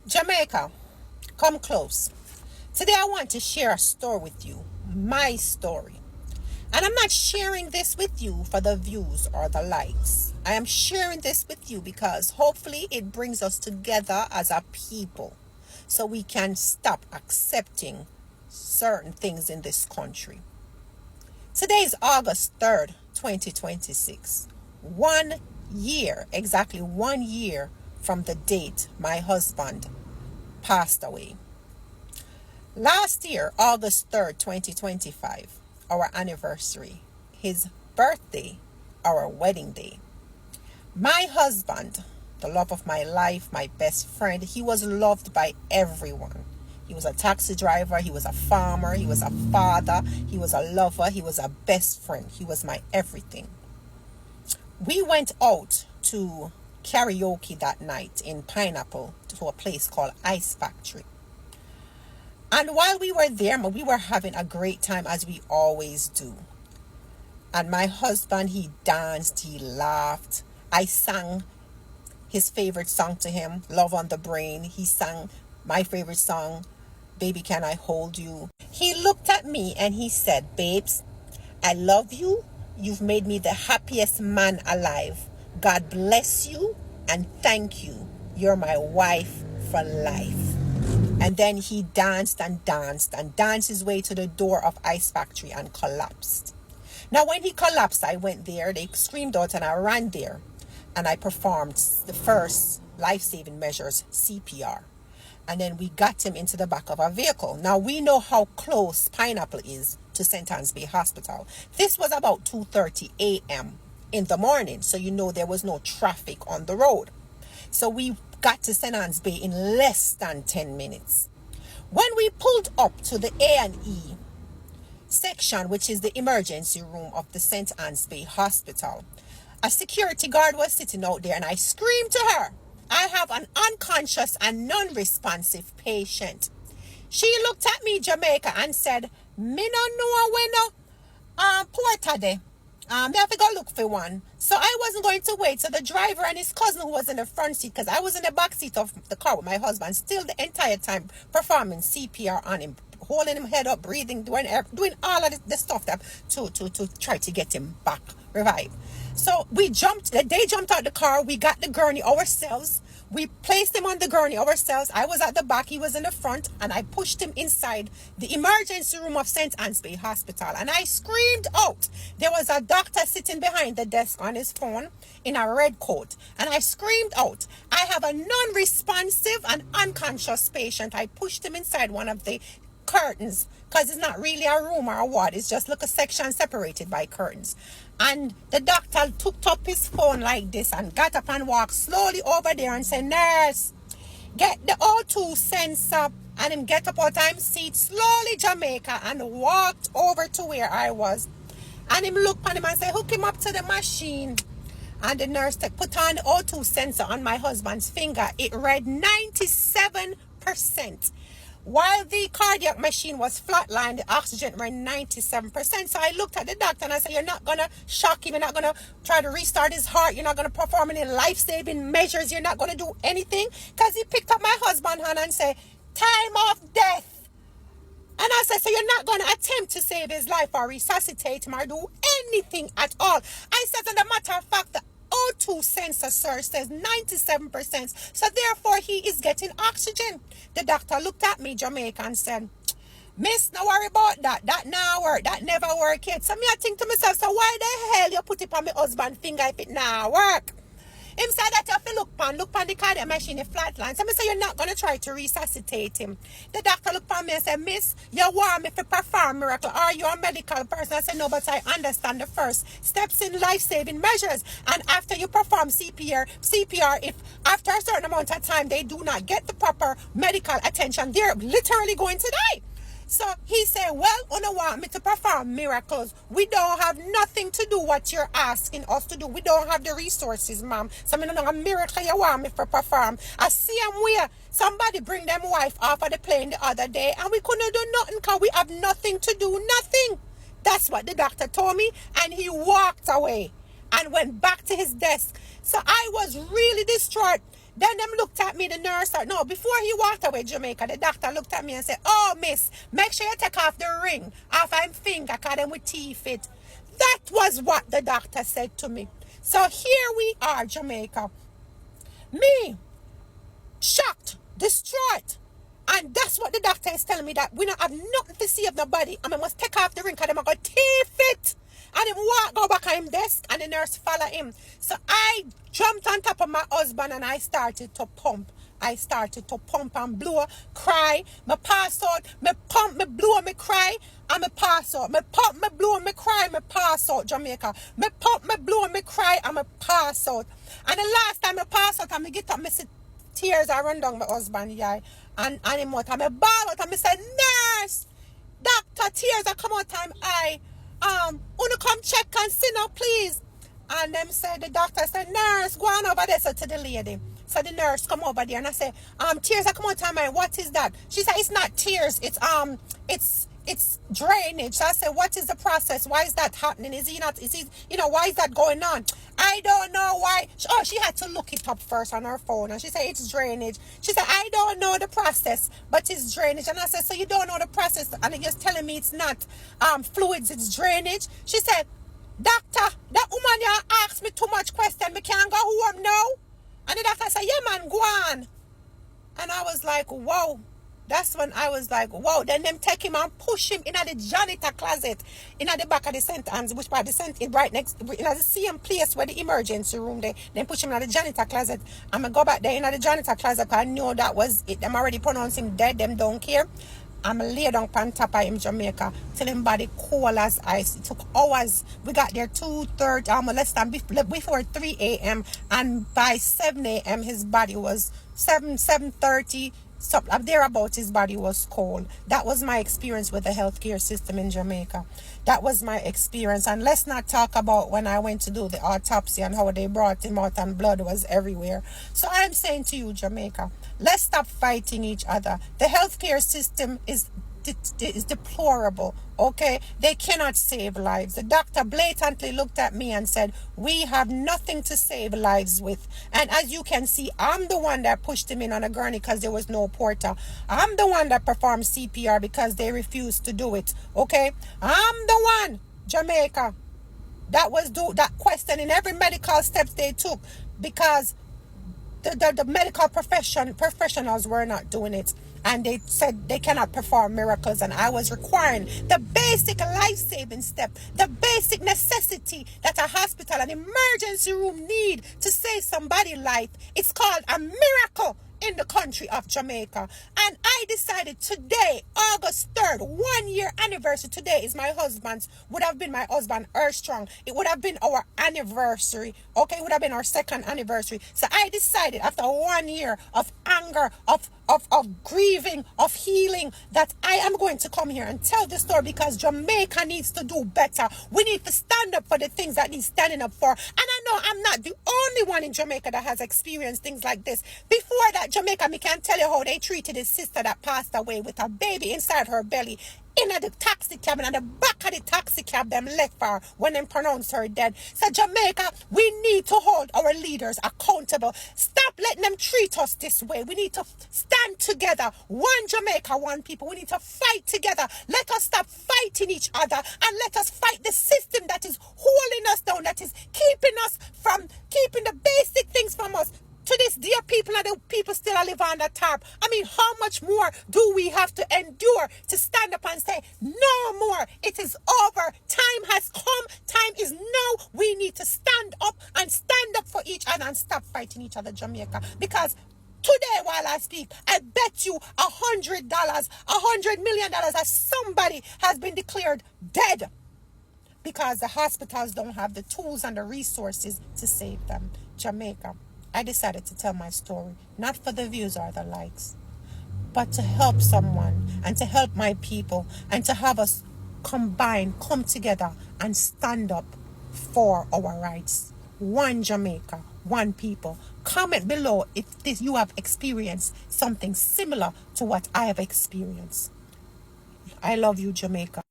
Jamaica, come close. Today I want to share a story with you, my story. And I'm not sharing this with you for the views or the likes. I am sharing this with you because hopefully it brings us together as a people so we can stop accepting certain things in this country. Today is August 3rd, 2026. 1 year, exactly 1 year from the date my husband passed away. Last year, August 3rd, 2025, our anniversary, his birthday, our wedding day. My husband, the love of my life, my best friend, he was loved by everyone. He was a taxi driver, he was a farmer, he was a father, he was a lover, he was a best friend, he was my everything. We went out to karaoke that night in Pineapple to a place called Ice Factory. And while we were there, we were having a great time as we always do. And my husband, he danced, he laughed. I sang his favorite song to him, Love on the Brain. He sang my favorite song, Baby Can I Hold You. He looked at me and he said, "Babes, I love you. You've made me the happiest man alive. God bless you and thank you. You're my wife for life." And then he danced and danced and danced his way to the door of Ice Factory and collapsed. Now, when he collapsed, I went there. They screamed out and I ran there. And I performed the first life-saving measures, CPR. And then we got him into the back of a vehicle. Now, we know how close Pineapple is to St. Anne's Bay Hospital. This was about 2:30 a.m. in the morning. So you know there was no traffic on the road. So we got to St. Anne's Bay in less than 10 minutes. When we pulled up to the A&E section, which is the emergency room of the St. Anne's Bay Hospital, a security guard was sitting out there and I screamed to her, "I have an unconscious and non-responsive patient." She looked at me, Jamaica, and said, "Me no know when no porter there. They have to go look for one." So I wasn't going to wait. So the driver and his cousin who was in the front seat, because I was in the back seat of the car with my husband, still the entire time performing CPR on him, holding him head up, breathing, doing all of the stuff that to try to get him back revived. So they jumped out the car. We got the gurney ourselves. We placed him on the gurney ourselves. I was at the back, he was in the front, and I pushed him inside the emergency room of St. Anne's Bay Hospital. And I screamed out. There was a doctor sitting behind the desk on his phone in a red coat. And I screamed out, "I have a non-responsive and unconscious patient." I pushed him inside one of the curtains, because it's not really a room or a ward, it's just like a section separated by curtains. And the doctor took up his phone like this and got up and walked slowly over there and said, "Nurse, get the O2 sensor." And him get up out of his seat slowly, Jamaica, and walked over to where I was. And him looked at him and said, "Hook him up to the machine." And the nurse put on the O2 sensor on my husband's finger. It read 97%. While the cardiac machine was flatlined, the oxygen ran 97%. So I looked at the doctor and I said, "You're not going to shock him. You're not going to try to restart his heart. You're not going to perform any life-saving measures. You're not going to do anything." Because he picked up my husband's hand and said, "Time of death." And I said, "So you're not going to attempt to save his life or resuscitate him or do anything at all?" I said, "As a matter of fact, the O2 sensor, sir, says 97%. So therefore, he is getting oxygen." The doctor looked at me, Jamaica, and said, "Miss, no worry about that. That now work. That never work yet." So me, I think to myself, so why the hell you put it on my husband's finger if it now work? Him said that you have to look on the cardiac machine in flatline. So I say, "You're not going to try to resuscitate him." The doctor looked on me and said, "Miss, you want me to perform miracle? Are you a medical person?" I said, "No, but I understand the first steps in life-saving measures. And after you perform CPR, if after a certain amount of time they do not get the proper medical attention, they're literally going to die." So he said, "Well, you don't want me to perform miracles. We don't have nothing to do what you're asking us to do. We don't have the resources, ma'am. So I don't know a miracle you want me to perform." I see him where somebody bring them wife off of the plane the other day and we couldn't do nothing because we have nothing to do, nothing. That's what the doctor told me, and he walked away and went back to his desk. So I was really distraught. Then them looked at me, the nurse, no, before he walked away, Jamaica, the doctor looked at me and said, oh, miss, make sure you take off the ring off I'm finger, because them with teeth it. That was what the doctor said to me. So here we are, Jamaica. Me, shocked, distraught. And that's what the doctor is telling me, that we don't have nothing to see of nobody. And I must take off the ring because I'm going to teeth it. And him go back on his desk and the nurse follow him. So I jumped on top of my husband and I started to pump. I started to pump and blow, cry. Me pass out. Me pump, me blow, me cry. And me pass out. Me pump, me blow, me cry. Me pass out, Jamaica. Me pump, me blow, me cry. And me pass out. And the last time me pass out and me get up, me see tears are run down my husband's eye. And him out. And me ball out and me say, nurse, doctor, tears are come out time eye. Wanna come check and see now, please. And them said, the doctor said, nurse, go on over there. So to the lady. So the nurse come over there and I say, tears are come out time eye. What is that? She said, it's not tears, it's drainage. So I said, what is the process? Why is that happening? Is he, why is that going on? I don't know why. Oh, she had to look it up first on her phone. And she said, it's drainage. She said, I don't know the process, but it's drainage. And I said, so you don't know the process? And you're just telling me it's not fluids, it's drainage? She said, doctor, that woman here asked me too much question. Me can't go home now. And the doctor said, yeah, man, go on. And I was like, whoa. That's when I was like, whoa. Then them take him and push him in the janitor closet in the back of the St. Anne's, which part the St. right next, in the same place where the emergency room there. Then push him in the janitor closet. I'm going to go back there in the janitor closet because I know that was it. Them already pronounced him dead. Them don't care. I'm lay down on top of him, Jamaica, till him body cool as ice. It took hours. We got there 2:30, less than before 3 a.m. And by 7 a.m. his body was 7:30. So up there about his body was cold. That was my experience with the healthcare system in Jamaica. That was my experience. And let's not talk about when I went to do the autopsy and how they brought him out and blood was everywhere. So I'm saying to you, Jamaica, let's stop fighting each other. The healthcare system is deplorable, okay? They cannot save lives. The doctor blatantly looked at me and said, we have nothing to save lives with. And as you can see, I'm the one that pushed him in on a gurney because there was no porter. I'm the one that performed CPR because they refused to do it, okay? I'm the one, Jamaica, that was that question in every medical steps they took because the medical professionals were not doing it. And they said they cannot perform miracles. And I was requiring the basic life-saving step, the basic necessity that a hospital, an emergency room need to save somebody's life. It's called a miracle in the country of Jamaica. And I decided today, August 3rd, 1 year anniversary. Today is would have been my husband, Earthstrong. It would have been our anniversary. Okay, it would have been our second anniversary. So I decided after 1 year of anger, of grieving, of healing, that I am going to come here and tell the story because Jamaica needs to do better. We need to stand up for the things that need standing up for. And I know I'm not the only one in Jamaica that has experienced things like this. Before that, Jamaica, me can tell you how they treated his sister that passed away with a baby inside her belly. In the taxi cab, and at the back of the taxi cab, them left her when they pronounced her dead. So Jamaica, we need to hold our leaders accountable. Stop letting them treat us this way. We need to stand together. One Jamaica, one people. We need to fight together. Let us stop fighting each other and let us fight the system that is holding us down, that is keeping the basic things from us. To this dear people, and the people still live on the top. I mean, how much more do we have to endure to stand up and say, no more, it is over, time has come, time is now. We need to stand up for each other and stop fighting each other, Jamaica. Because today, while I speak, I bet you $100, $100 million that somebody has been declared dead because the hospitals don't have the tools and the resources to save them. Jamaica, I decided to tell my story, not for the views or the likes, but to help someone and to help my people and to have us come together and stand up for our rights. One Jamaica, one people. Comment below if you have experienced something similar to what I have experienced. I love you, Jamaica.